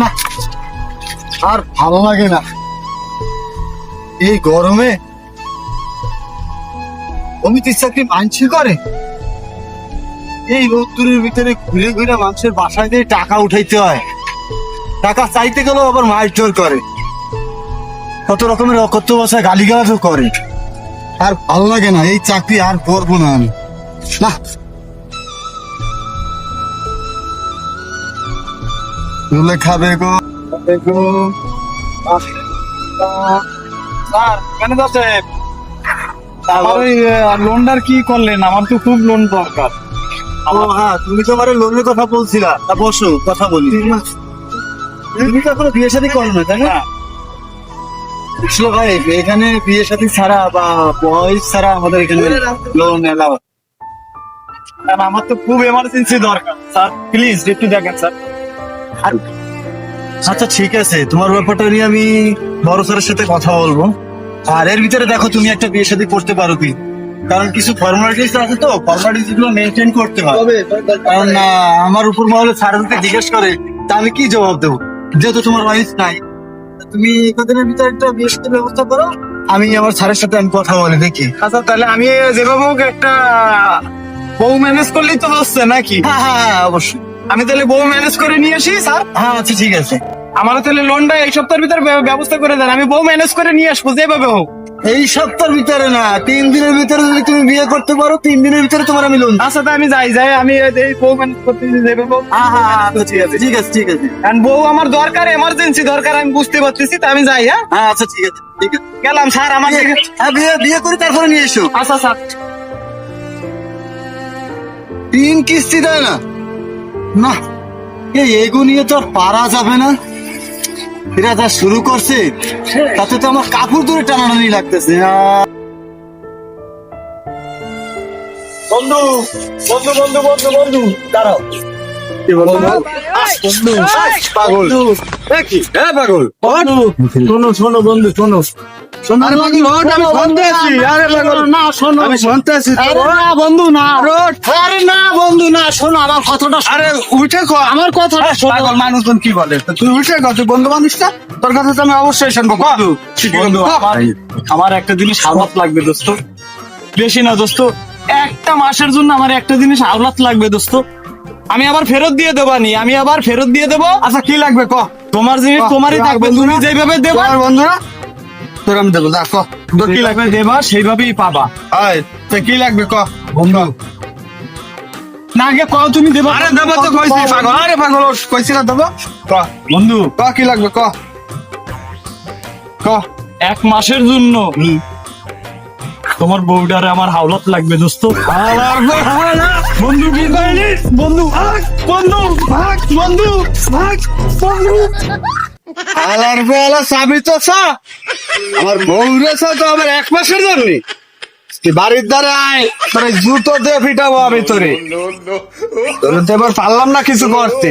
না আর ভালো লাগে না এই গরমে। অমিত চাকরি মানছি করে এই রোদ্দুরের ভিতরে ঘুরে ঘুরে মানুষের বাসায় দিয়ে টাকা উঠাইতে হয়, টাকা চাইতে গেলেও আবার মারধর করে, কত রকমের অকথ্য ভাষায় গালিগালাজও করে। আর ভালো লাগে না এই চাকরি, আর করবো না আমি। না তুলে খাবে গো স্যার কেন যাচ্ছেন? আমার ওই লোনটার কি করলেন? আমার তো খুব লোন দরকার। ও হ্যাঁ, তুমি তো আমার লোনের কথা বলছিলা। তা বসো, কথা বলি। তুমি তো এখনো বিয়ে শাদী করো না, তাই না? বুঝলো ভাই, এখানে বিয়ে শাদী ছাড়া বা বয়স ছাড়া আমাদের এখানে লোন এলাও। আমার তো খুব এমার্জেন্সি দরকার স্যার, প্লিজ একটু দেখেন স্যার। আচ্ছা ঠিক আছে, তোমার ব্যাপারটা নিয়ে আমি বড় স্যারের সাথে কথা বলবো। আর এর ভিতরে দেখো তুমি একটা বিয়ে শাদী করতে পারো কি, কারণ কিছু ফর্মালিটিস আছে, তো ফর্মালিটিস গুলো মেনটেন করতে হবে। কারণ আমার উপর মহলে স্যারকে জিজ্ঞেস করে, তা আমি কি জবাব দেবো? যেহেতু তোমার ওয়াইফ নাই, তুমি কদিনের ভিতরে একটা বিয়ে শাদীর ব্যবস্থা করো। আমি আমার স্যারের সাথে আমি কথা বলে দেখি। আচ্ছা তাহলে আমি যেভাবে হোক একটা বউ ম্যানেজ করলেই তো হচ্ছে নাকি? হ্যাঁ হ্যাঁ হ্যাঁ, অবশ্যই। আমি তাহলে বউ ম্যানেজ করে নিয়ে আসি স্যার। হ্যাঁ আচ্ছা ঠিক আছে। আমার তাহলে লোনটা এই সপ্তাহের ভিতরে ব্যবস্থা করে দেন, আমি বউ ম্যানেজ করে নিয়ে আসবো যেভাবে হোক। এই সপ্তাহের ভিতরে না, 3 দিনের ভিতরে যদি তুমি বিয়ে করতে পারো, 3 দিনের ভিতরে তোমার আমি লোন। আচ্ছা তাই আমি যাই আমি এই বউ ম্যানেজ করতে যেভাবে হোক। হ্যাঁ হ্যাঁ আচ্ছা, ঠিক আছে ঠিক আছে ঠিক আছে। কারণ বউ আমার দরকার, এমার্জেন্সি দরকার, আমি বুঝতে পারতেছি। তা আমি যাই। হ্যাঁ হ্যাঁ আচ্ছা ঠিক আছে ঠিক আছে। গেলাম স্যার। আমার হ্যাঁ বিয়ে বিয়ে করে তারপরে নিয়ে এসো। আচ্ছা স্যার। 3 কিস্তি দেয় না, না এগো নিয়ে তো আর পারা যাবে না। এরা যা শুরু করছে তাতে তো আমার কাপড় ধরে টানাটানি লাগতেছে। বন্ধু বন্ধু বন্ধু বন্ধু বন্ধু দাঁড়াও। পাগল কি পাগল? শোনো শোনো বন্ধু, শোনো শোনো। আরে পাগল, আমি শুনতে আছি। আরে পাগল না, শোনো আমি শুনতে আছি। না বন্ধু না, আরে না বন্ধু না, শোনো আমার কথাটা। আরে উঠে কো, আমার কথাটা শোনো। পাগল মানুষজন কি বলে, তুই উঠে কো, তুই বন্ধু মানুষটা, তোর কথা তো আমি অবশ্যই শুনবো। বন্ধু আমার একটা জিনিস আওলাত লাগবে দোস্ত, বেশি না দোস্ত, একটা মাসের জন্য আমার একটা জিনিস আওলাত লাগবে দোস্ত। আমি আবার ফেরত দিয়ে দেবো নি, আমি আবার ফেরত দিয়ে দেবো। আচ্ছা কি লাগবে ক, তোমার জিনিস তোমারই থাকবে, তুমি যেভাবে দেবা বন্ধুরা তোর আমি দেবো। যা ক, তোর কি লাগবে দেবা, সেইভাবেই পাবা। তো কি লাগবে ক বন্ধু না, আগে কও তুমি দেবা। আরে দেবো তো কইছি পাগল, আরে পাগল কইছি না দেবো। ক বন্ধু ক কি লাগবে ক ক। 1 মাসের জন্য তোমার বউডারে আমার হাওলাত লাগবে দোস্ত। বন্ধু কি কইলিস? বন্ধু ভাগ, বন্ধু ভাগ, বন্ধু ভাগ, বন্ধু। আলার বেলা চাবি তো চা, আমার বউ রেছে তো আমার 1 মাসের জন্য। তুই বাড়ির দ্বারে আয়, তোর এই জুতো দিয়ে ফিটাবো আমি তোরে। তোরে তো এবার পারলাম না কিছু করতে।